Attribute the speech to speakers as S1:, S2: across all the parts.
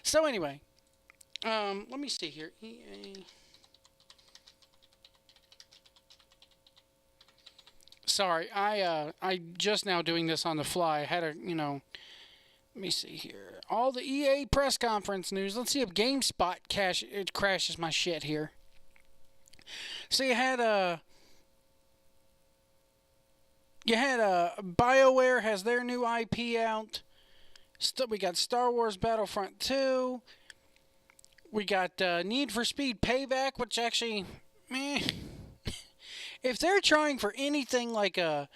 S1: So anyway, let me see here. EA. Sorry, I just now doing this on the fly. I had a let me see here. All the EA press conference news. Let's see if GameSpot it crashes my shit here. So you had BioWare has their new IP out. We got Star Wars Battlefront 2. We got Need for Speed Payback, which actually, meh. If they're trying for anything like a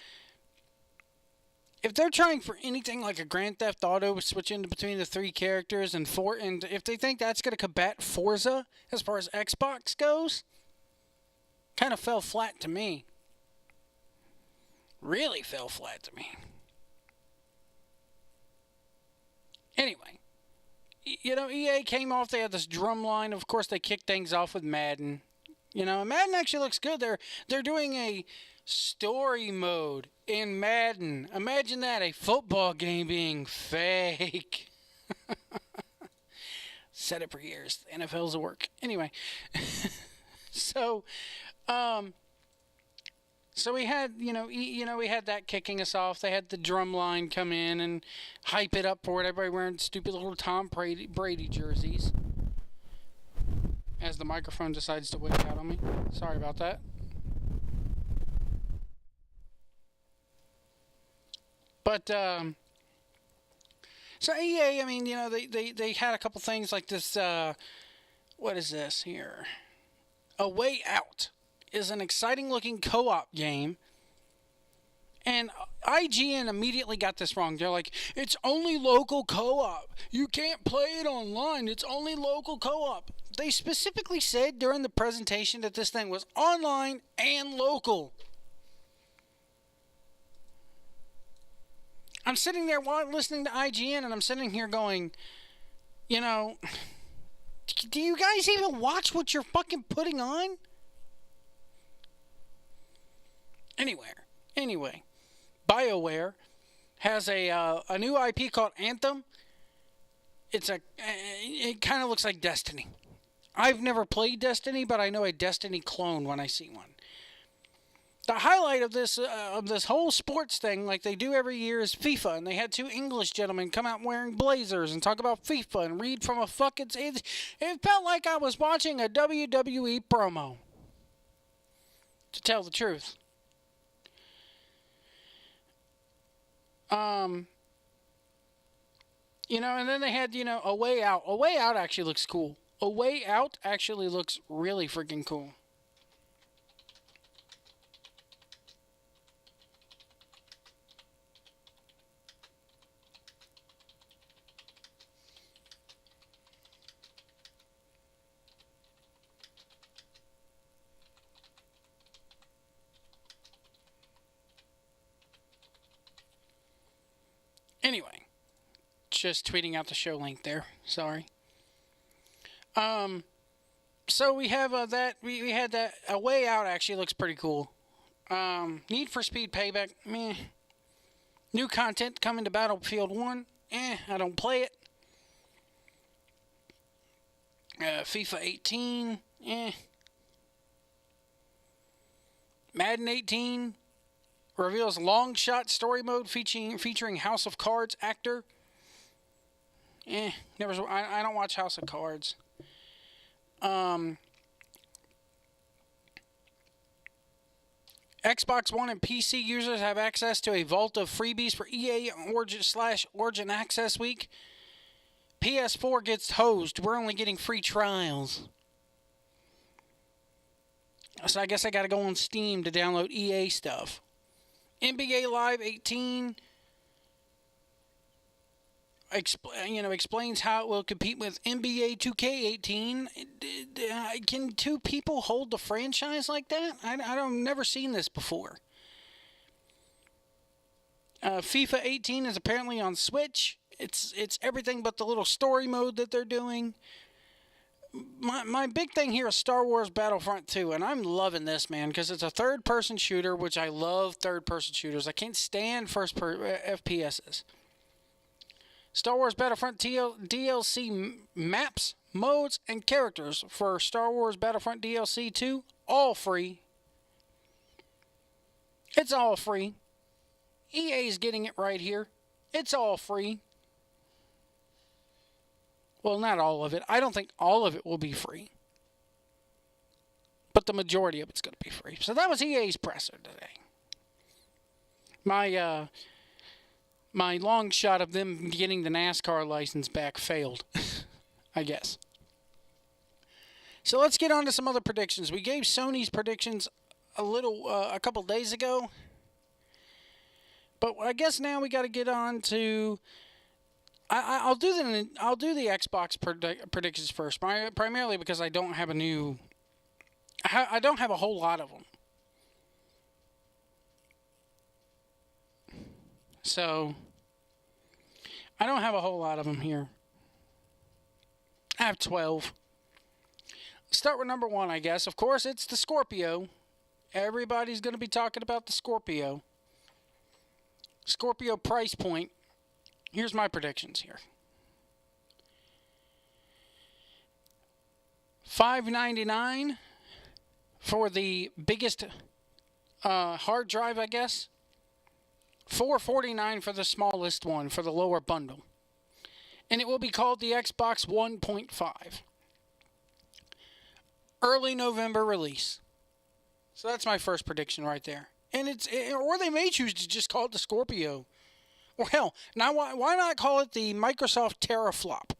S1: Grand Theft Auto switching between the three characters and if they think that's going to combat Forza as far as Xbox goes, kind of fell flat to me. Really fell flat to me. Anyway, EA came off. They had this drum line. Of course, they kicked things off with Madden. Madden actually looks good. They're doing a story mode in Madden. Imagine that, a football game being fake. Said it for years. The NFL's a work. Anyway, so we had, we had that kicking us off. They had the drum line come in and hype it up for it. Everybody wearing stupid little Tom Brady jerseys. As the microphone decides to wake out on me. Sorry about that. But, so EA, I mean, they had a couple things like this, what is this here? A Way Out is an exciting looking co-op game. And IGN immediately got this wrong. They're like, it's only local co-op. You can't play it online. It's only local co-op. They specifically said during the presentation that this thing was online and local. I'm sitting there listening to IGN and I'm sitting here going, do you guys even watch what you're fucking putting on? Anyway, BioWare has a new IP called Anthem. It kind of looks like Destiny. I've never played Destiny, but I know a Destiny clone when I see one. The highlight of this whole sports thing, like they do every year, is FIFA, and they had two English gentlemen come out wearing blazers and talk about FIFA and read from a fucking. It felt like I was watching a WWE promo. To tell the truth. And then they had, A Way Out. A Way Out actually looks cool. A Way Out actually looks really freaking cool. Anyway, just tweeting out the show link there. Sorry. So we have that. We had that. A Way Out actually looks pretty cool. Need for Speed Payback. Meh. New content coming to Battlefield 1. I don't play it. FIFA 18. Madden 18 reveals long shot story mode featuring House of Cards actor. Never. I don't watch House of Cards. Xbox One and PC users have access to a vault of freebies for EA Origin Access Week. PS4 gets hosed. We're only getting free trials. So I guess I gotta go on Steam to download EA stuff. NBA Live 18 explains how it will compete with NBA 2K18. Can two people hold the franchise like that? I've never seen this before. FIFA 18 is apparently on Switch. It's everything but the little story mode that they're doing. My big thing here is Star Wars Battlefront 2, and I'm loving this, man, because it's a third-person shooter, which I love third-person shooters. I can't stand FPSs. Star Wars Battlefront DLC maps, modes, and characters for Star Wars Battlefront DLC 2, all free. It's all free. EA's getting it right here. It's all free. Well, not all of it. I don't think all of it will be free. But the majority of it's going to be free. So that was EA's presser today. My long shot of them getting the NASCAR license back failed, I guess. So let's get on to some other predictions. We gave Sony's predictions a couple days ago. But I guess now we got to get on to... I'll do the Xbox predictions first, primarily because I don't have I don't have a whole lot of them. So, I don't have a whole lot of them here. I have 12. Let's start with number 1, I guess. Of course, it's the Scorpio. Everybody's going to be talking about the Scorpio. Scorpio price point. Here's my predictions here. $599 for the biggest hard drive, I guess. $449 for the smallest one, for the lower bundle. And it will be called the Xbox 1.5. Early November release. So that's my first prediction right there. And or they may choose to just call it the Scorpio. Or hell, now why not call it the Microsoft Teraflop?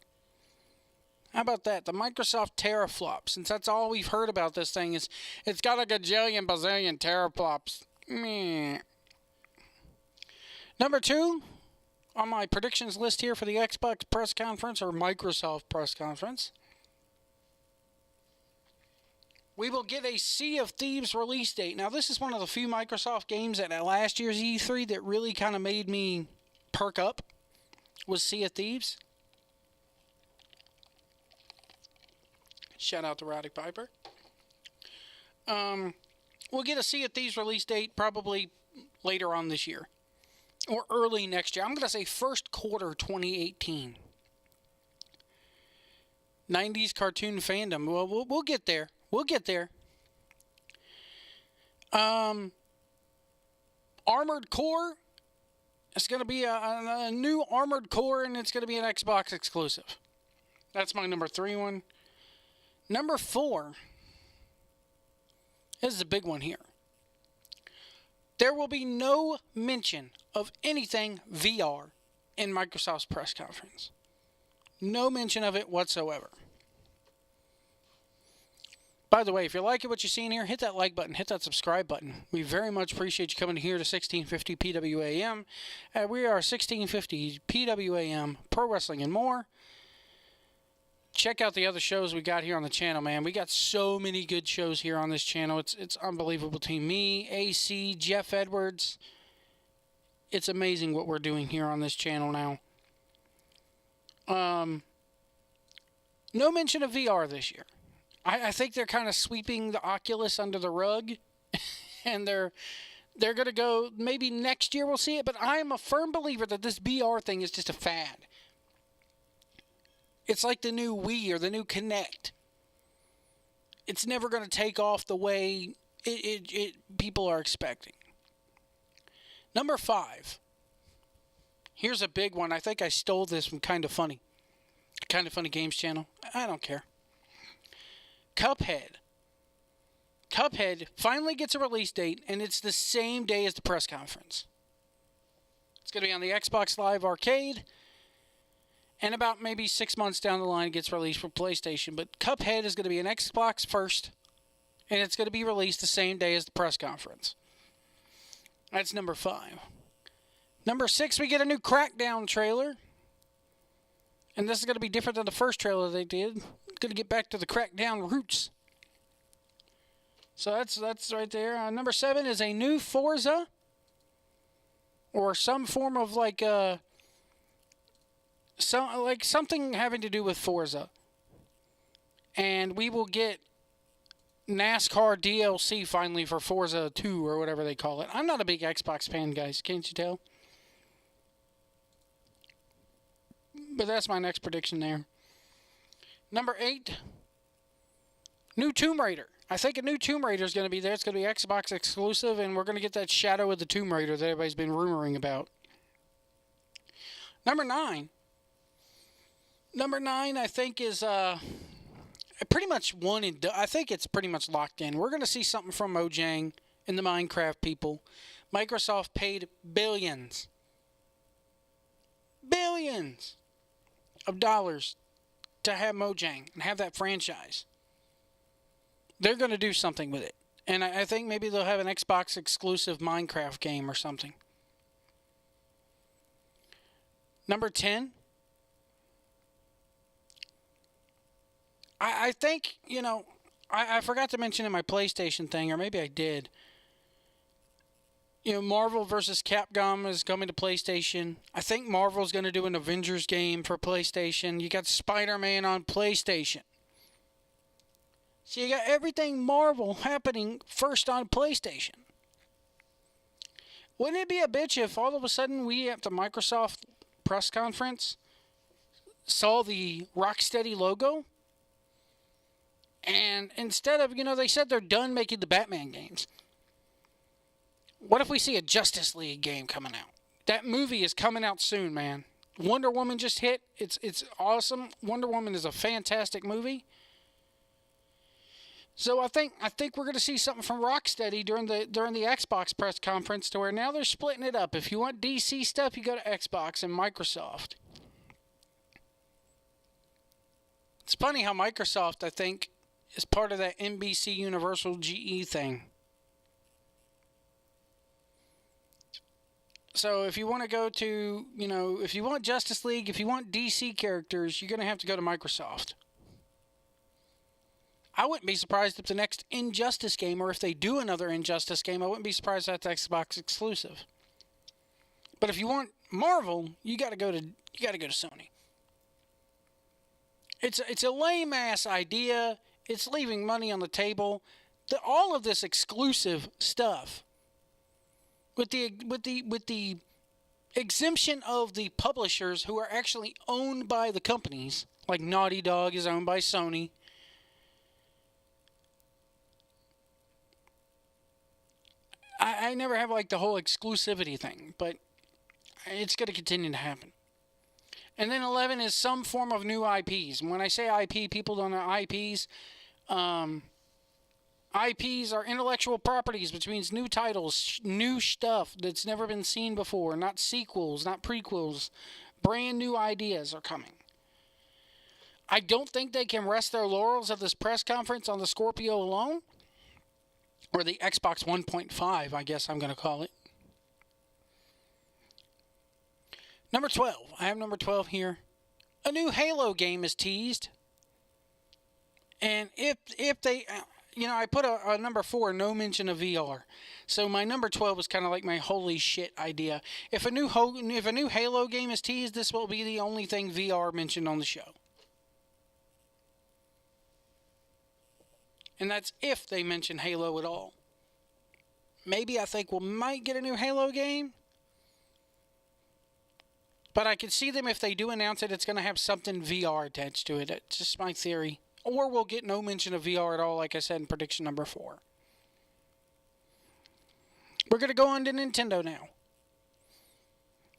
S1: How about that? The Microsoft Teraflop. Since that's all we've heard about this thing is it's got a gajillion bazillion teraflops. Meh. Number 2 on my predictions list here for the Xbox press conference or Microsoft press conference. We will get a Sea of Thieves release date. Now, this is one of the few Microsoft games at last year's E3 that really kind of made me perk up, was Sea of Thieves. Shout out to Roddy Piper. We'll get a Sea of Thieves release date probably later on this year. Or early next year. I'm going to say first quarter 2018. 90s cartoon fandom. Well, we'll get there. We'll get there. Armored Core. It's going to be a new Armored Core, and it's going to be an Xbox exclusive. That's my number 3 one. Number 4. This is a big one here. There will be no mention of anything VR in Microsoft's press conference. No mention of it whatsoever. By the way, if you're liking what you're seeing here, hit that like button, hit that subscribe button. We very much appreciate you coming here to 1650 PWAM. We are 1650 PWAM, Pro Wrestling and more. Check out the other shows we got here on the channel, man. We got so many good shows here on this channel. It's unbelievable. Between me, AC, Jeff Edwards. It's amazing what we're doing here on this channel now. No mention of VR this year. I think they're kind of sweeping the Oculus under the rug. And they're going to go, maybe next year we'll see it. But I am a firm believer that this VR thing is just a fad. It's like the new Wii or the new Kinect. It's never going to take off the way people are expecting. Number 5. Here's a big one. I think I stole this from Kinda Funny. Kinda Funny Games channel. I don't care. Cuphead. Cuphead finally gets a release date, and it's the same day as the press conference. It's going to be on the Xbox Live Arcade. And about maybe 6 months down the line, it gets released for PlayStation. But Cuphead is going to be an Xbox first, and it's going to be released the same day as the press conference. That's number 5. Number 6, we get a new Crackdown trailer. And this is going to be different than the first trailer they did. It's going to get back to the Crackdown roots. So that's right there. Number 7 is a new Forza. Or some form of something having to do with Forza. And we will get NASCAR DLC finally for Forza 2 or whatever they call it. I'm not a big Xbox fan, guys. Can't you tell? But that's my next prediction there. Number 8, new Tomb Raider. I think a new Tomb Raider is going to be there. It's going to be Xbox exclusive, and we're going to get that Shadow of the Tomb Raider that everybody's been rumoring about. Number 9. Number 9, I think, is pretty much one and done. I think it's pretty much locked in. We're going to see something from Mojang and the Minecraft people. Microsoft paid billions of dollars to have Mojang and have that franchise. They're going to do something with it. And I think maybe they'll have an Xbox exclusive Minecraft game or something. Number 10. I think, I forgot to mention in my PlayStation thing, or maybe I did. Marvel vs. Capcom is coming to PlayStation. I think Marvel's going to do an Avengers game for PlayStation. You got Spider-Man on PlayStation. So you got everything Marvel happening first on PlayStation. Wouldn't it be a bitch if all of a sudden we at the Microsoft press conference saw the Rocksteady logo? And instead of, they said they're done making the Batman games. What if we see a Justice League game coming out? That movie is coming out soon, man. Wonder Woman just hit. It's awesome. Wonder Woman is a fantastic movie. So I think we're going to see something from Rocksteady during the Xbox press conference, to where now they're splitting it up. If you want DC stuff, you go to Xbox and Microsoft. It's funny how Microsoft, I think, is part of that NBC Universal GE thing. So if you want to go to, if you want Justice League, if you want DC characters, you're going to have to go to Microsoft. I wouldn't be surprised if the next Injustice game, or if they do another Injustice game, I wouldn't be surprised if that's Xbox exclusive. But if you want Marvel, you got to go to Sony. It's a lame ass idea. It's leaving money on the table. All of this exclusive stuff, with the exemption of the publishers who are actually owned by the companies, like Naughty Dog is owned by Sony. I never have the whole exclusivity thing, but it's going to continue to happen. And then 11 is some form of new IPs. And when I say IP, people don't know IPs. IPs are intellectual properties, which means new titles, new stuff that's never been seen before, not sequels, not prequels. Brand new ideas are coming. I don't think they can rest their laurels at this press conference on the Scorpio alone, or the Xbox 1.5, I guess I'm going to call it. Number 12. I have number 12 here. A new Halo game is teased. And if they... I put a number 4, no mention of VR. So my number 12 was kind of like my holy shit idea. If a new Halo game is teased, this will be the only thing VR mentioned on the show. And that's if they mention Halo at all. Maybe I think we might get a new Halo game. But I could see them, if they do announce it, it's going to have something VR attached to it. It's just my theory. Or we'll get no mention of VR at all, like I said in prediction number 4. We're going to go on to Nintendo now.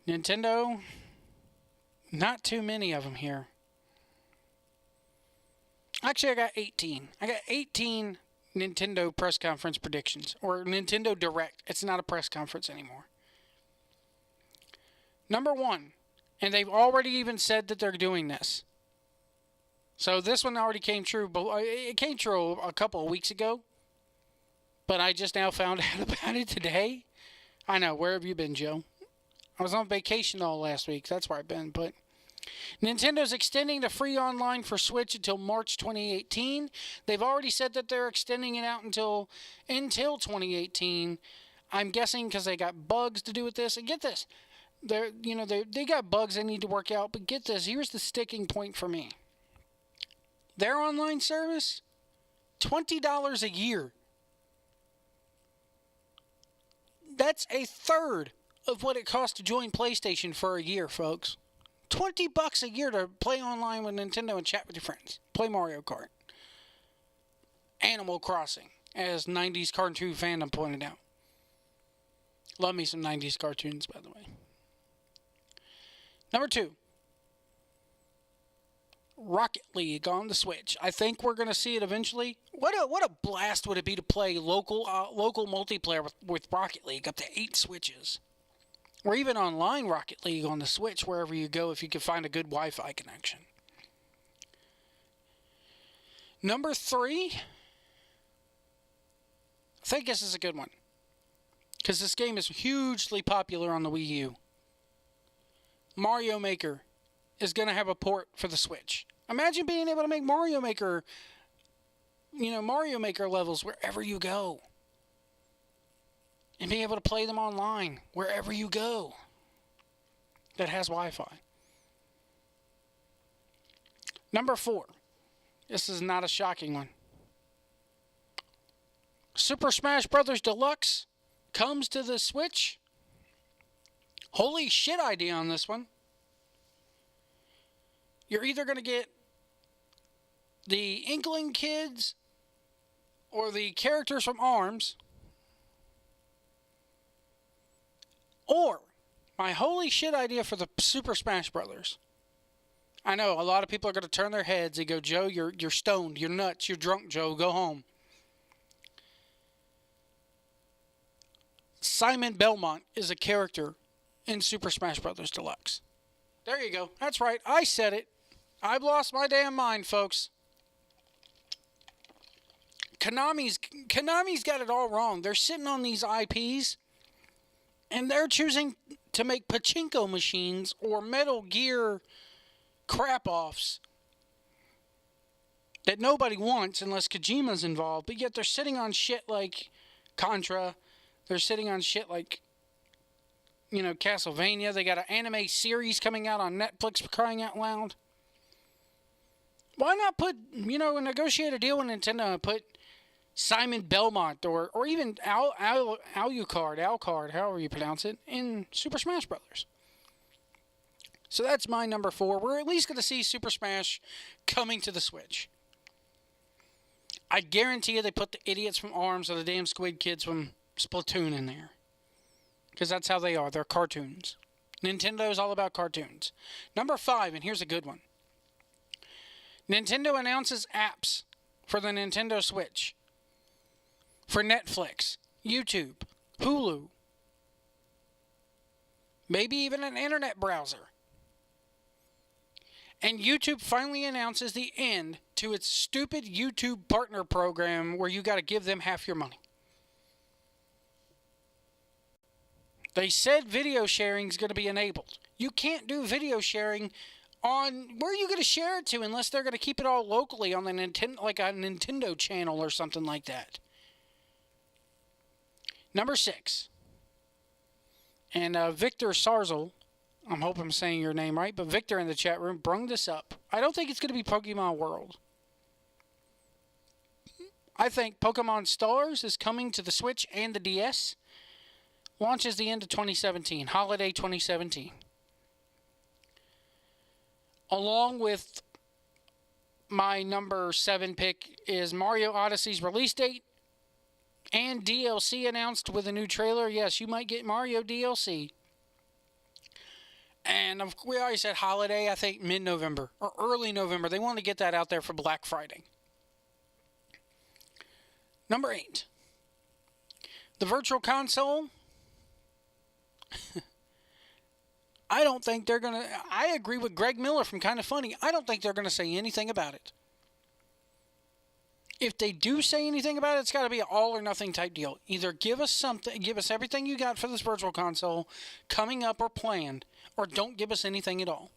S1: Nintendo, not too many of them here. Actually, I got 18. I got 18 Nintendo press conference predictions. Or Nintendo Direct. It's not a press conference anymore. Number 1. And they've already even said that they're doing this. So this one already came true. But it came true a couple of weeks ago. But I just now found out about it today. I know. Where have you been, Joe? I was on vacation all last week. That's where I've been. But Nintendo's extending the free online for Switch until March 2018. They've already said that they're extending it out until 2018. I'm guessing because they got bugs to do with this. And get this. They got bugs they need to work out. But get this. Here's the sticking point for me. Their online service, $20 a year. That's a third of what it costs to join PlayStation for a year, folks. $20 a year to play online with Nintendo and chat with your friends. Play Mario Kart. Animal Crossing, as 90s cartoon fandom pointed out. Love me some 90s cartoons, by the way. Number 2. Rocket League on the Switch. I think we're going to see it eventually. What a blast would it be to play local multiplayer with Rocket League up to 8 Switches. Or even online Rocket League on the Switch wherever you go if you can find a good Wi-Fi connection. Number 3. I think this is a good one. Because this game is hugely popular on the Wii U. Mario Maker is going to have a port for the Switch. Imagine being able to make Mario Maker levels wherever you go. And being able to play them online wherever you go. That has Wi-Fi. Number 4. This is not a shocking one. Super Smash Bros. Deluxe comes to the Switch. Holy shit idea on this one. You're either going to get the Inkling kids or the characters from ARMS, or my holy shit idea for the Super Smash Brothers. I know a lot of people are going to turn their heads and go, Joe, you're stoned, you're nuts, you're drunk, Joe, go home. Simon Belmont is a character in Super Smash Bros. Deluxe. There you go. That's right. I said it. I've lost my damn mind, folks. Konami's got it all wrong. They're sitting on these IPs, and they're choosing to make pachinko machines or Metal Gear crap-offs that nobody wants unless Kojima's involved, but yet they're sitting on shit like Contra. They're sitting on shit like, Castlevania. They got an anime series coming out on Netflix for crying out loud. Why not put, negotiate a deal with Nintendo and put Simon Belmont or even Alucard, however you pronounce it, in Super Smash Brothers. So that's my number 4. We're at least going to see Super Smash coming to the Switch. I guarantee you they put the idiots from ARMS or the damn Squid Kids from Splatoon in there. Because that's how they are. They're cartoons. Nintendo's all about cartoons. Number 5, and here's a good one. Nintendo announces apps for the Nintendo Switch. For Netflix, YouTube, Hulu. Maybe even an internet browser. And YouTube finally announces the end to its stupid YouTube partner program where you got to give them half your money. They said video sharing is going to be enabled. You can't do video sharing on... Where are you going to share it to unless they're going to keep it all locally on the Nintendo, like a Nintendo channel or something like that? Number 6. And Victor Sarzel, I hope I'm saying your name right, but Victor in the chat room brung this up. I don't think it's going to be Pokemon World. I think Pokemon Stars is coming to the Switch and the DS. Launches the end of 2017, holiday 2017. Along with my number 7 pick is Mario Odyssey's release date and DLC announced with a new trailer. Yes, you might get Mario DLC. And we already said holiday, I think mid-November or early November. They want to get that out there for Black Friday. Number 8. The Virtual Console. I don't think they're going to... I agree with Greg Miller from Kinda Funny. I don't think they're going to say anything about it. If they do say anything about it, it's got to be an all or nothing type deal. Either give us something, give us everything you got for this Virtual Console coming up or planned, or don't give us anything at all.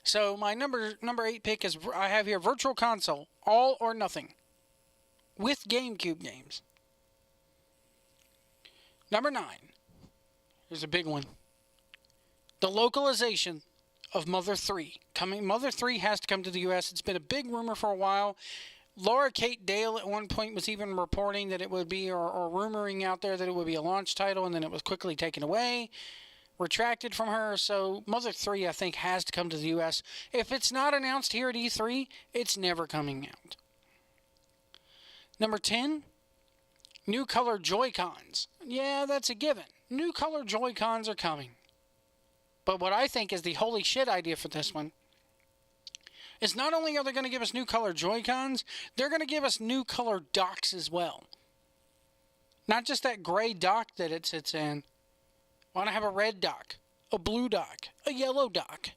S1: So my number 8 pick is, I have here Virtual Console, all or nothing, with GameCube games. Number 9. Here's a big one. The localization of Mother 3. Mother 3 has to come to the U.S. It's been a big rumor for a while. Laura Kate Dale at one point was even reporting that it would be, or rumoring out there that it would be a launch title, and then it was quickly taken away. retracted from her. So Mother 3, I think, has to come to the U.S. If it's not announced here at E3, it's never coming out. Number 10, new color Joy-Cons. Yeah, that's a given. New color Joy-Cons are coming. But what I think is the holy shit idea for this one is not only are they going to give us new color Joy-Cons, they're going to give us new color docks as well. Not just that gray dock that it sits in. I want to have a red dock, a blue dock, a yellow dock.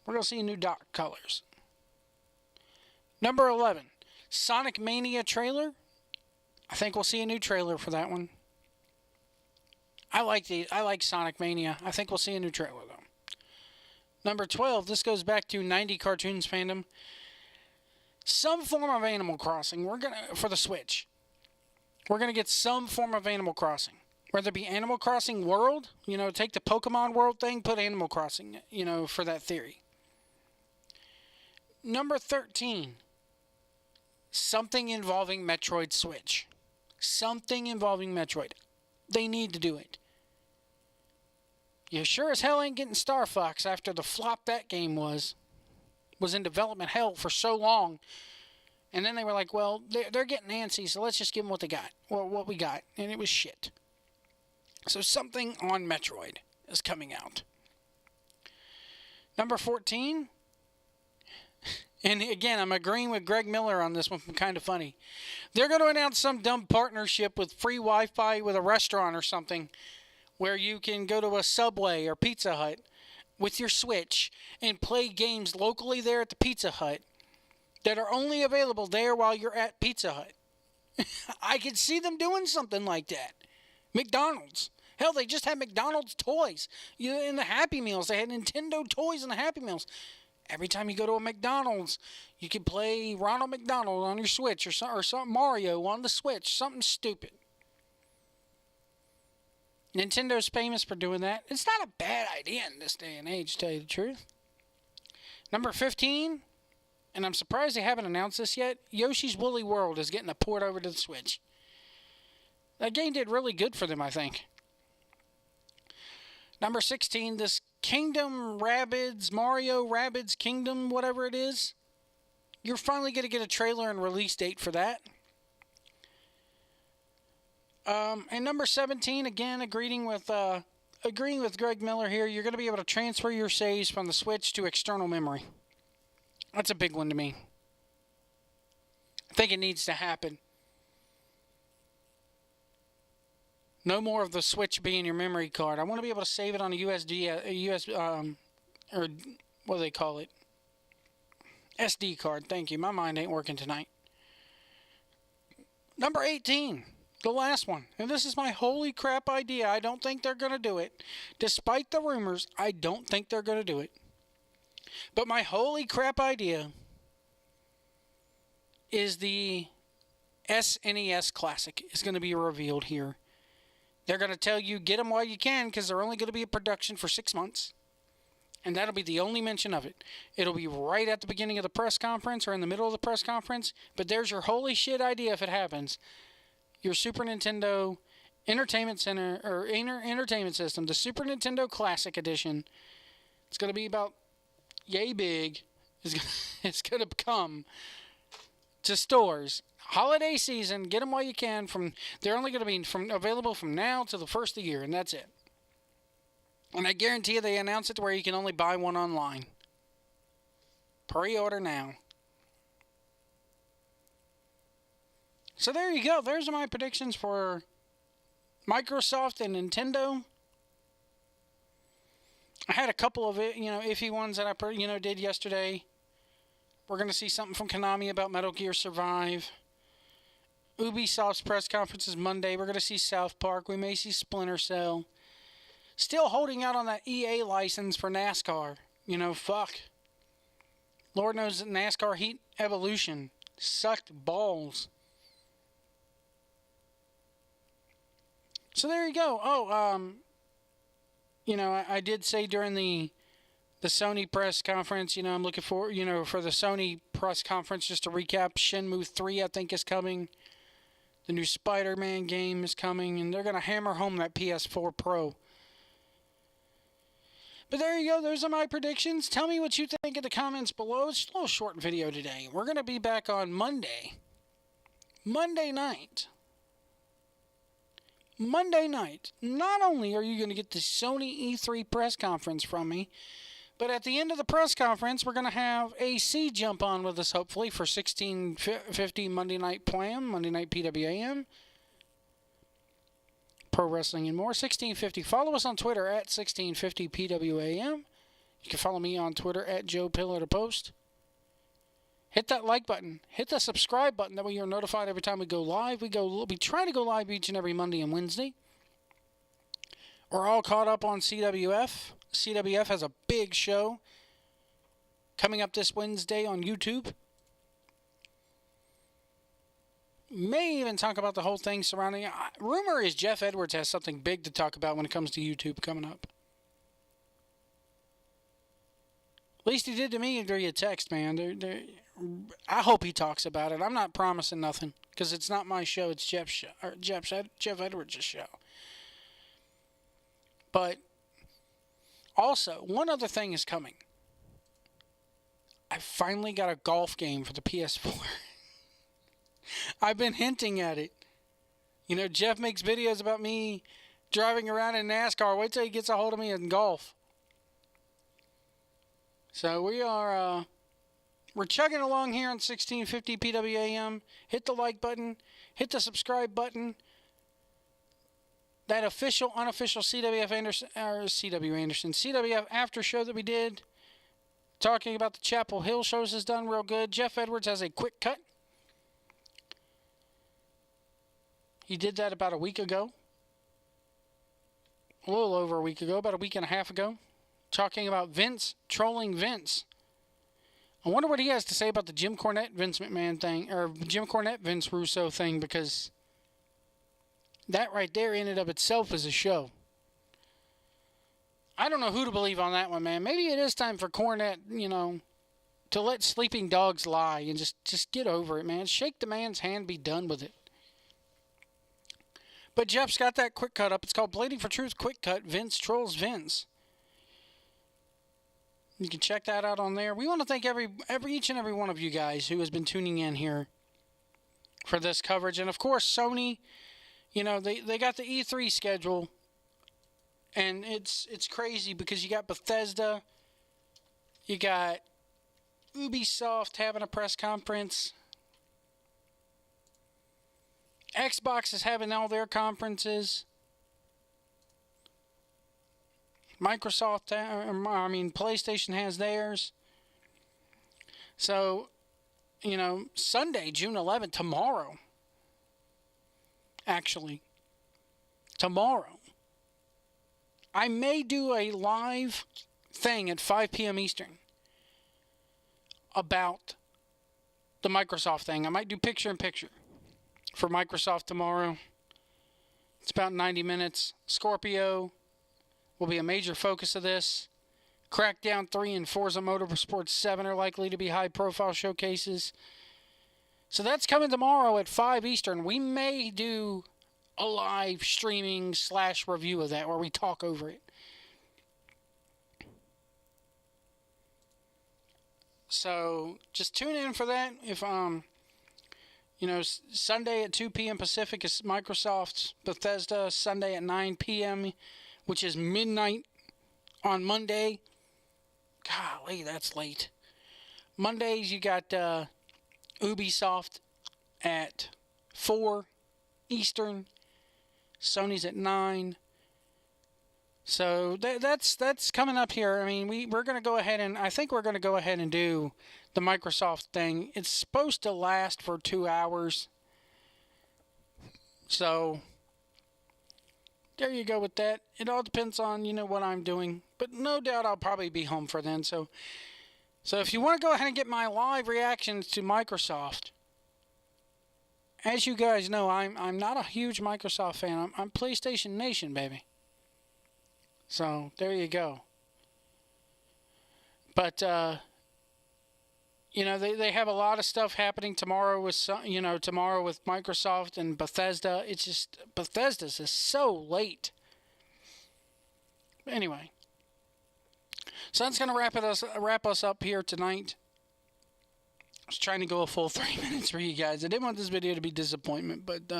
S1: We're going to see new dock colors. Number 11, Sonic Mania trailer. I think we'll see a new trailer for that one. I like Sonic Mania. I think we'll see a new trailer though. Number 12, this goes back to 90 Cartoons fandom. Some form of Animal Crossing. For the Switch. We're going to get some form of Animal Crossing. Whether it be Animal Crossing World, take the Pokemon World thing, put Animal Crossing, for that theory. Number 13, something involving Metroid Switch. Something involving Metroid. They need to do it. You sure as hell ain't getting Star Fox after the flop that game was in development hell for so long. And then they were like, well, they're getting antsy, so let's just give them what they got. Well, what we got. And it was shit. So something on Metroid is coming out. Number 14. And again, I'm agreeing with Greg Miller on this one from Kinda Funny. They're going to announce some dumb partnership with free Wi-Fi with a restaurant or something where you can go to a Subway or Pizza Hut with your Switch and play games locally there at the Pizza Hut that are only available there while you're at Pizza Hut. I could see them doing something like that. McDonald's. Hell, they just had McDonald's toys. In the Happy Meals, they had Nintendo toys in the Happy Meals. Every time you go to a McDonald's, you can play Ronald McDonald on your Switch or some Mario on the Switch. Something stupid. Nintendo's famous for doing that. It's not a bad idea in this day and age, to tell you the truth. Number 15, and I'm surprised they haven't announced this yet, Yoshi's Woolly World is getting a port over to the Switch. That game did really good for them, I think. Number 16, this Kingdom Rabbids, Mario Rabbids Kingdom, whatever it is. You're finally going to get a trailer and release date for that. And number 17, again, agreeing with Greg Miller here, you're going to be able to transfer your saves from the Switch to external memory. That's a big one to me. I think it needs to happen. No more of the Switch being your memory card. I want to be able to save it on a or what do they call it? SD card. Thank you. My mind ain't working tonight. Number 18. The last one. And this is my holy crap idea. I don't think they're going to do it. Despite the rumors, I don't think they're going to do it. But my holy crap idea is the SNES Classic is going to be revealed here. They're going to tell you, get them while you can, because they're only going to be in production for 6 months. And that'll be the only mention of it. It'll be right at the beginning of the press conference or in the middle of the press conference. But there's your holy shit idea if it happens. Your Super Nintendo Entertainment Center or Entertainment System, the Super Nintendo Classic Edition. It's going to be about yay big. It's going to come to stores. Holiday season, get them while you can. They're only going to be available from now to the first of the year, and that's it. And I guarantee you they announce it to where you can only buy one online. Pre-order now. So there you go. There's my predictions for Microsoft and Nintendo. I had a couple of iffy ones that I did yesterday. We're going to see something from Konami about Metal Gear Survive. Ubisoft's press conference is Monday. We're going to see South Park. We may see Splinter Cell. Still holding out on that EA license for NASCAR. Fuck. Lord knows that NASCAR Heat Evolution sucked balls. So there you go. I did say during the Sony press conference, I'm looking for the Sony press conference, just to recap, Shenmue 3, I think, is coming. The new Spider-Man game is coming, and they're going to hammer home that PS4 Pro. But there you go. Those are my predictions. Tell me what you think in the comments below. It's a little short video today. We're going to be back on Monday. Monday night. Not only are you going to get the Sony E3 press conference from me, but at the end of the press conference, we're going to have AC jump on with us, hopefully, for 1650 Monday Night Plan, Monday Night PWAM, Pro Wrestling and more. 1650. Follow us on Twitter at 1650 PWAM. You can follow me on Twitter at Joe Pillar to Post. Hit that like button. Hit the subscribe button. That way you're notified every time we go live. We try to go live each and every Monday and Wednesday. We're all caught up on CWF. CWF has a big show coming up this Wednesday on YouTube. May even talk about the whole thing surrounding it. Rumor is Jeff Edwards has something big to talk about when it comes to YouTube coming up. At least he did to me via text, man. I hope he talks about it. I'm not promising nothing because it's not my show. It's Jeff's show, or Jeff Edwards' show. But also, one other thing is coming. I finally got a golf game for the PS4. I've been hinting at it. You know, Jeff makes videos about me driving around in NASCAR. Wait till he gets a hold of me in golf. So we're chugging along here on 1650 PWAM. Hit the like button. Hit the subscribe button. That official, unofficial CWF after show that we did, talking about the Chapel Hill shows, is done real good. Jeff Edwards has a quick cut. He did that about a week ago. A little over a week ago, about a week and a half ago. Talking about Vince trolling Vince. I wonder what he has to say about the Jim Cornette Vince McMahon thing, or Jim Cornette Vince Russo thing, because that right there in and of itself is a show. I don't know who to believe on that one, man. Maybe it is time for Cornette, to let sleeping dogs lie and just get over it, man. Shake the man's hand, be done with it. But Jeff's got that quick cut up. It's called Blading for Truth Quick Cut. Vince Trolls Vince. You can check that out on there. We want to thank each and every one of you guys who has been tuning in here for this coverage. And, of course, Sony, they got the E3 schedule. And it's crazy because you got Bethesda. You got Ubisoft having a press conference. Xbox is having all their conferences. PlayStation has theirs. So, Sunday, June 11th, tomorrow. Actually, tomorrow. I may do a live thing at 5 p.m. Eastern about the Microsoft thing. I might do picture-in-picture for Microsoft tomorrow. It's about 90 minutes. Scorpio will be a major focus of this. Crackdown 3 and Forza Motorsport 7 are likely to be high-profile showcases. So that's coming tomorrow at 5 Eastern. We may do a live streaming / review of that where we talk over it. So just tune in for that. If Sunday at 2 p.m. Pacific is Microsoft's Bethesda. Sunday at 9 p.m., which is midnight on Monday. Golly, that's late. Mondays, you got Ubisoft at 4 Eastern. Sony's at 9. So that's coming up here. I mean, we're going to go ahead and I think we're going to go ahead and do the Microsoft thing. It's supposed to last for 2 hours. So there you go with that. It all depends on, what I'm doing. But no doubt I'll probably be home for then. So if you want to go ahead and get my live reactions to Microsoft, as you guys know, I'm not a huge Microsoft fan. I'm PlayStation Nation, baby. So there you go. But They have a lot of stuff happening tomorrow with tomorrow with Microsoft and Bethesda. It's just Bethesda's is so late. Anyway, so that's gonna wrap us up here tonight. I was trying to go a full 3 minutes for you guys. I didn't want this video to be disappointment, but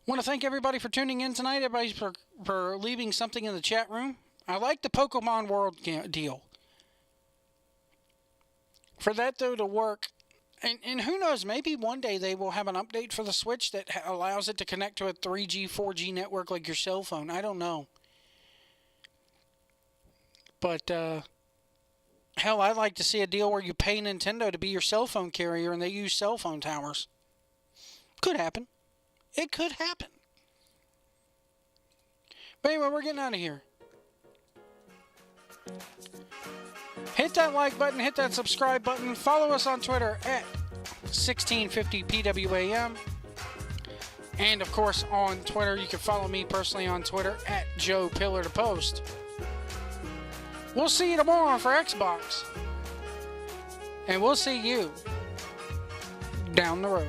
S1: want to thank everybody for tuning in tonight. Everybody for leaving something in the chat room. I like the Pokemon World deal. For that though to work, and who knows, maybe one day they will have an update for the Switch that allows it to connect to a 3G, 4G network like your cell phone. I don't know. But hell, I'd like to see a deal where you pay Nintendo to be your cell phone carrier and they use cell phone towers. Could happen. It could happen. But anyway, we're getting out of here. Hit that like button, hit that subscribe button. Follow us on Twitter at 1650PWAM. And of course on Twitter, you can follow me personally on Twitter at Joe Pillar to Post. We'll see you tomorrow for Xbox. And we'll see you down the road.